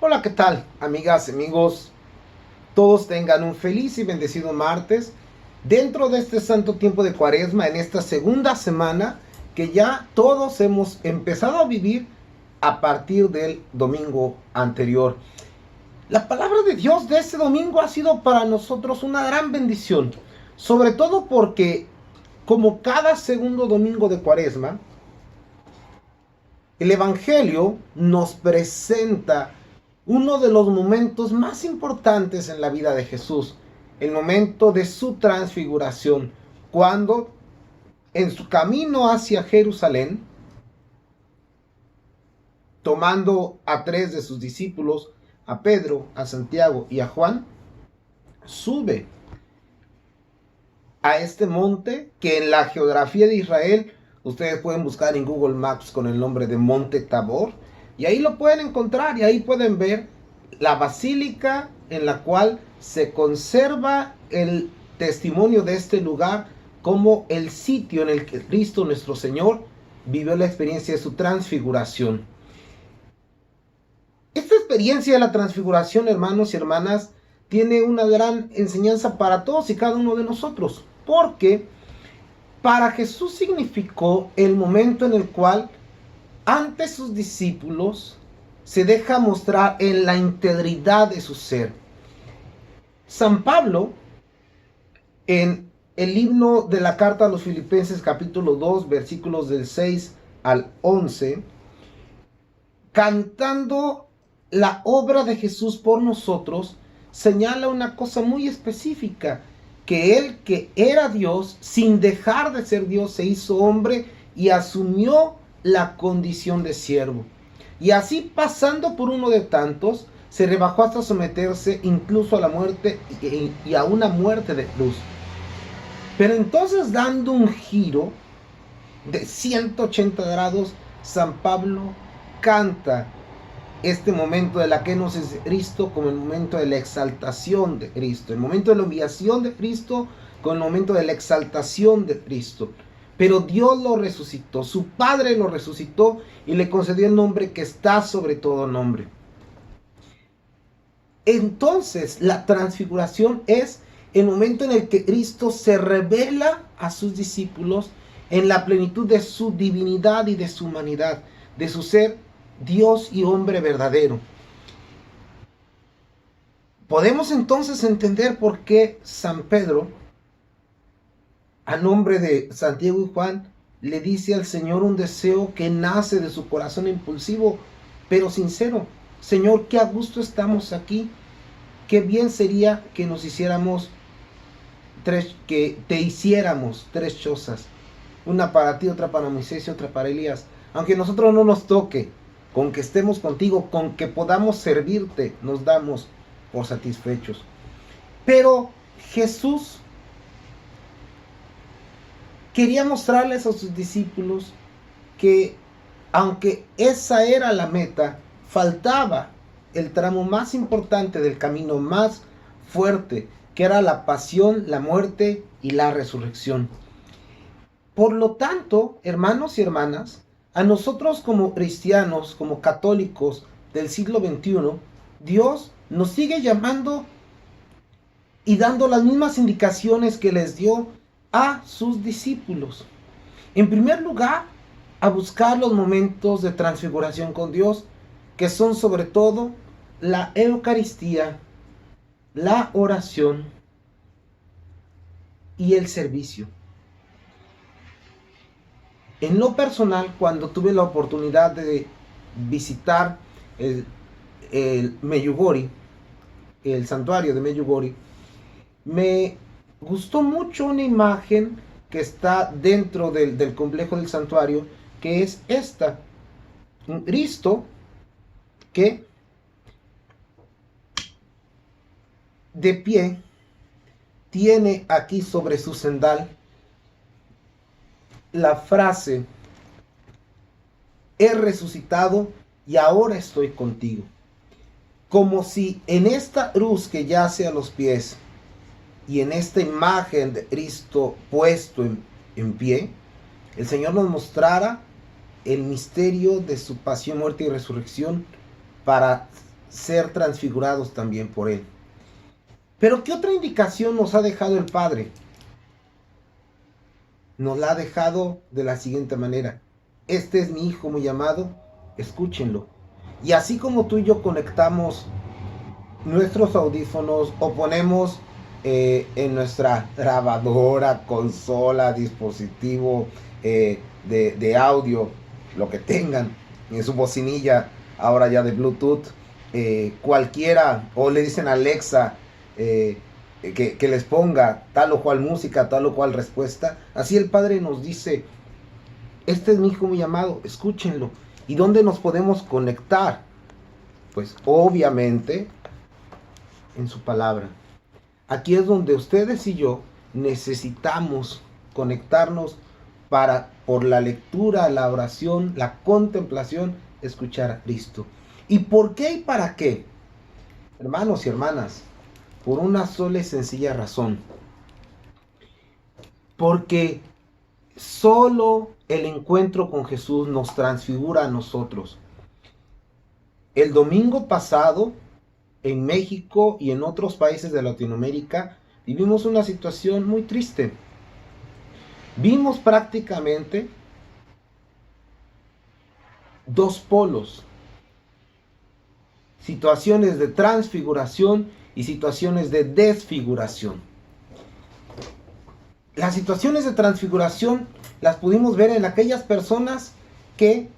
Hola, ¿qué tal, amigas, amigos? Todos tengan un feliz y bendecido martes dentro de este santo tiempo de Cuaresma, en esta segunda semana que ya todos hemos empezado a vivir a partir del domingo anterior. La palabra de Dios de este domingo ha sido para nosotros una gran bendición, sobre todo porque como cada segundo domingo de Cuaresma, el Evangelio nos presenta uno de los momentos más importantes en la vida de Jesús, el momento de su transfiguración, cuando en su camino hacia Jerusalén, tomando a tres de sus discípulos, a Pedro, a Santiago y a Juan, sube a este monte que en la geografía de Israel ustedes pueden buscar en Google Maps con el nombre de Monte Tabor, y ahí lo pueden encontrar y ahí pueden ver la basílica en la cual se conserva el testimonio de este lugar como el sitio en el que Cristo nuestro Señor vivió la experiencia de su transfiguración. Esta experiencia de la transfiguración, hermanos y hermanas, tiene una gran enseñanza para todos y cada uno de nosotros, porque para Jesús significó el momento en el cual ante sus discípulos se deja mostrar en la integridad de su ser. San Pablo, en el himno de la carta a los Filipenses capítulo 2, versículos del 6 al 11, cantando la obra de Jesús por nosotros, señala una cosa muy específica, que él, que era Dios, sin dejar de ser Dios, se hizo hombre y asumió la condición de siervo. Y así, pasando por uno de tantos, se rebajó hasta someterse incluso a la muerte y a una muerte de cruz. Pero entonces, dando un giro de 180 grados, San Pablo canta este momento de la kenosis de Cristo como el momento de la exaltación de Cristo, el momento de la humillación de Cristo con el momento de la exaltación de Cristo. Pero Dios lo resucitó, su Padre lo resucitó y le concedió el nombre que está sobre todo nombre. Entonces, la transfiguración es el momento en el que Cristo se revela a sus discípulos en la plenitud de su divinidad y de su humanidad, de su ser Dios y hombre verdadero. Podemos entonces entender por qué San Pedro, a nombre de Santiago y Juan, le dice al Señor un deseo que nace de su corazón impulsivo, pero sincero. Señor, qué a gusto estamos aquí. Qué bien sería que nos hiciéramos que te hiciéramos tres chozas. Una para ti, otra para Moisés y otra para Elías. Aunque nosotros no nos toque, con que estemos contigo, con que podamos servirte, nos damos por satisfechos. Pero Jesús quería mostrarles a sus discípulos que, aunque esa era la meta, faltaba el tramo más importante del camino más fuerte, que era la pasión, la muerte y la resurrección. Por lo tanto, hermanos y hermanas, a nosotros como cristianos, como católicos del siglo XXI, Dios nos sigue llamando y dando las mismas indicaciones que les dio a sus discípulos. En primer lugar, a buscar los momentos de transfiguración con Dios, que son sobre todo la Eucaristía, la oración y el servicio. En lo personal, cuando tuve la oportunidad de visitar el Medjugorje, el santuario de Medjugorje, me gustó mucho una imagen que está dentro del complejo del santuario, que es esta: un Cristo que de pie tiene aquí sobre su cendal la frase: he resucitado y ahora estoy contigo. Como si en esta cruz que yace a los pies y en esta imagen de Cristo puesto en pie, el Señor nos mostrara el misterio de su pasión, muerte y resurrección para ser transfigurados también por Él. Pero ¿qué otra indicación nos ha dejado el Padre? Nos la ha dejado de la siguiente manera: este es mi Hijo muy amado, escúchenlo. Y así como tú y yo conectamos nuestros audífonos o ponemos en nuestra grabadora, consola, dispositivo de audio, lo que tengan, en su bocinilla, ahora ya de Bluetooth, cualquiera, o le dicen a Alexa que les ponga tal o cual música, tal o cual respuesta, así el Padre nos dice: este es mi Hijo muy amado, escúchenlo. ¿Y dónde nos podemos conectar? Pues obviamente en su palabra. Aquí es donde ustedes y yo necesitamos conectarnos para, por la lectura, la oración, la contemplación, escuchar a Cristo. ¿Y por qué y para qué? Hermanos y hermanas, por una sola y sencilla razón. Porque solo el encuentro con Jesús nos transfigura a nosotros. El domingo pasado, en México y en otros países de Latinoamérica, vivimos una situación muy triste. Vimos prácticamente dos polos: situaciones de transfiguración y situaciones de desfiguración. Las situaciones de transfiguración las pudimos ver en aquellas personas que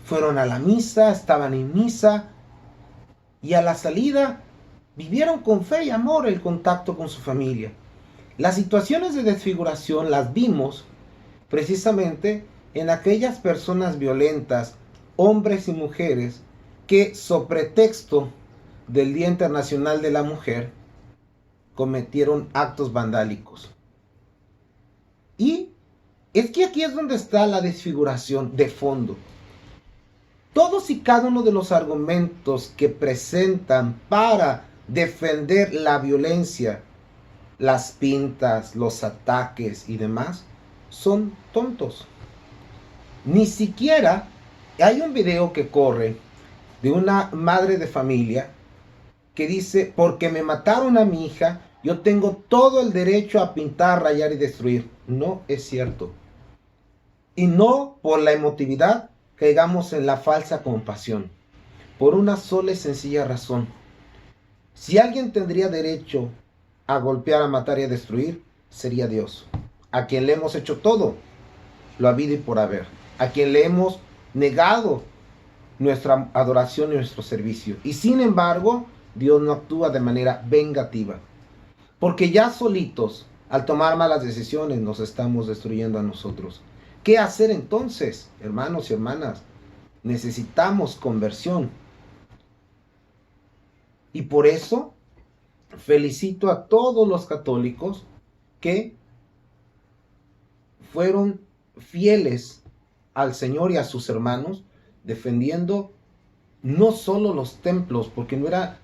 fueron a la misa, estaban en misa, y a la salida vivieron con fe y amor el contacto con su familia. Las situaciones de desfiguración las vimos precisamente en aquellas personas violentas, hombres y mujeres, que sobre pretexto del Día Internacional de la Mujer cometieron actos vandálicos. Y es que aquí es donde está la desfiguración de fondo. Todos y cada uno de los argumentos que presentan para defender la violencia, las pintas, los ataques y demás, son tontos. Ni siquiera hay un video que corre de una madre de familia que dice: porque me mataron a mi hija, yo tengo todo el derecho a pintar, rayar y destruir. No es cierto. Y no por la emotividad caigamos en la falsa compasión, por una sola y sencilla razón. Si alguien tendría derecho a golpear, a matar y a destruir, sería Dios, a quien le hemos hecho todo lo habido y por haber, a quien le hemos negado nuestra adoración y nuestro servicio. Y sin embargo, Dios no actúa de manera vengativa, porque ya solitos, al tomar malas decisiones, nos estamos destruyendo a nosotros. ¿Qué hacer entonces, hermanos y hermanas? Necesitamos conversión. Y por eso felicito a todos los católicos que fueron fieles al Señor y a sus hermanos, defendiendo no solo los templos, porque no eran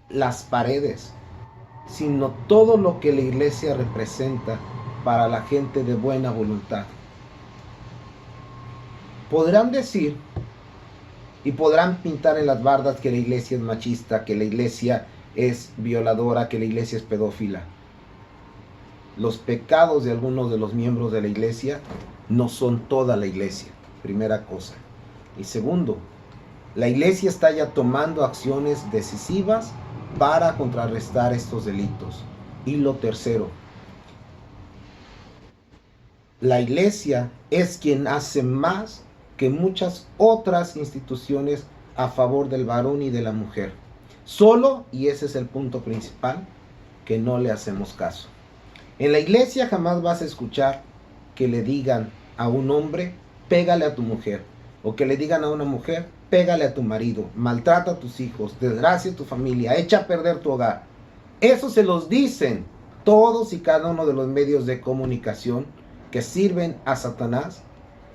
las paredes, sino todo lo que la iglesia representa para la gente de buena voluntad. Podrán decir y podrán pintar en las bardas que la iglesia es machista, que la iglesia es violadora, que la iglesia es pedófila. Los pecados de algunos de los miembros de la iglesia no son toda la iglesia, primera cosa. Y segundo, la iglesia está ya tomando acciones decisivas para contrarrestar estos delitos. Y lo tercero, la iglesia es quien hace más que muchas otras instituciones a favor del varón y de la mujer. Solo, y ese es el punto principal, que no le hacemos caso. En la iglesia jamás vas a escuchar que le digan a un hombre: pégale a tu mujer, o que le digan a una mujer: pégale a tu marido, maltrata a tus hijos, desgracia a tu familia, echa a perder tu hogar. Eso se los dicen todos y cada uno de los medios de comunicación que sirven a Satanás,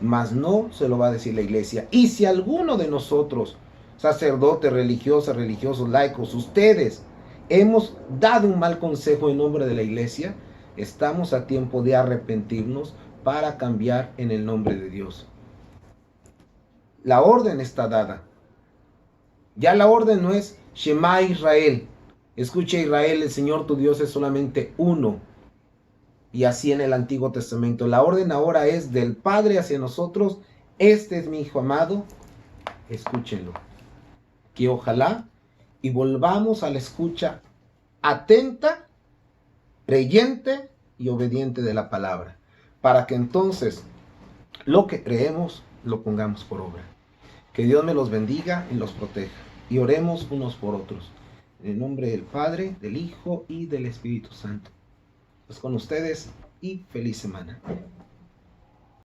mas no se lo va a decir la iglesia. Y si alguno de nosotros, sacerdotes, religiosas, religiosos, laicos, ustedes, hemos dado un mal consejo en nombre de la iglesia, estamos a tiempo de arrepentirnos para cambiar en el nombre de Dios. La orden está dada. Ya la orden no es Shema Israel. Escucha Israel, el Señor tu Dios es solamente uno. Y así en el Antiguo Testamento. La orden ahora es del Padre hacia nosotros. Este es mi Hijo amado. Escúchenlo. Que ojalá y volvamos a la escucha atenta, creyente y obediente de la palabra. Para que entonces lo que creemos lo pongamos por obra. Que Dios me los bendiga y los proteja. Y oremos unos por otros. En el nombre del Padre, del Hijo y del Espíritu Santo. Pues con ustedes y feliz semana.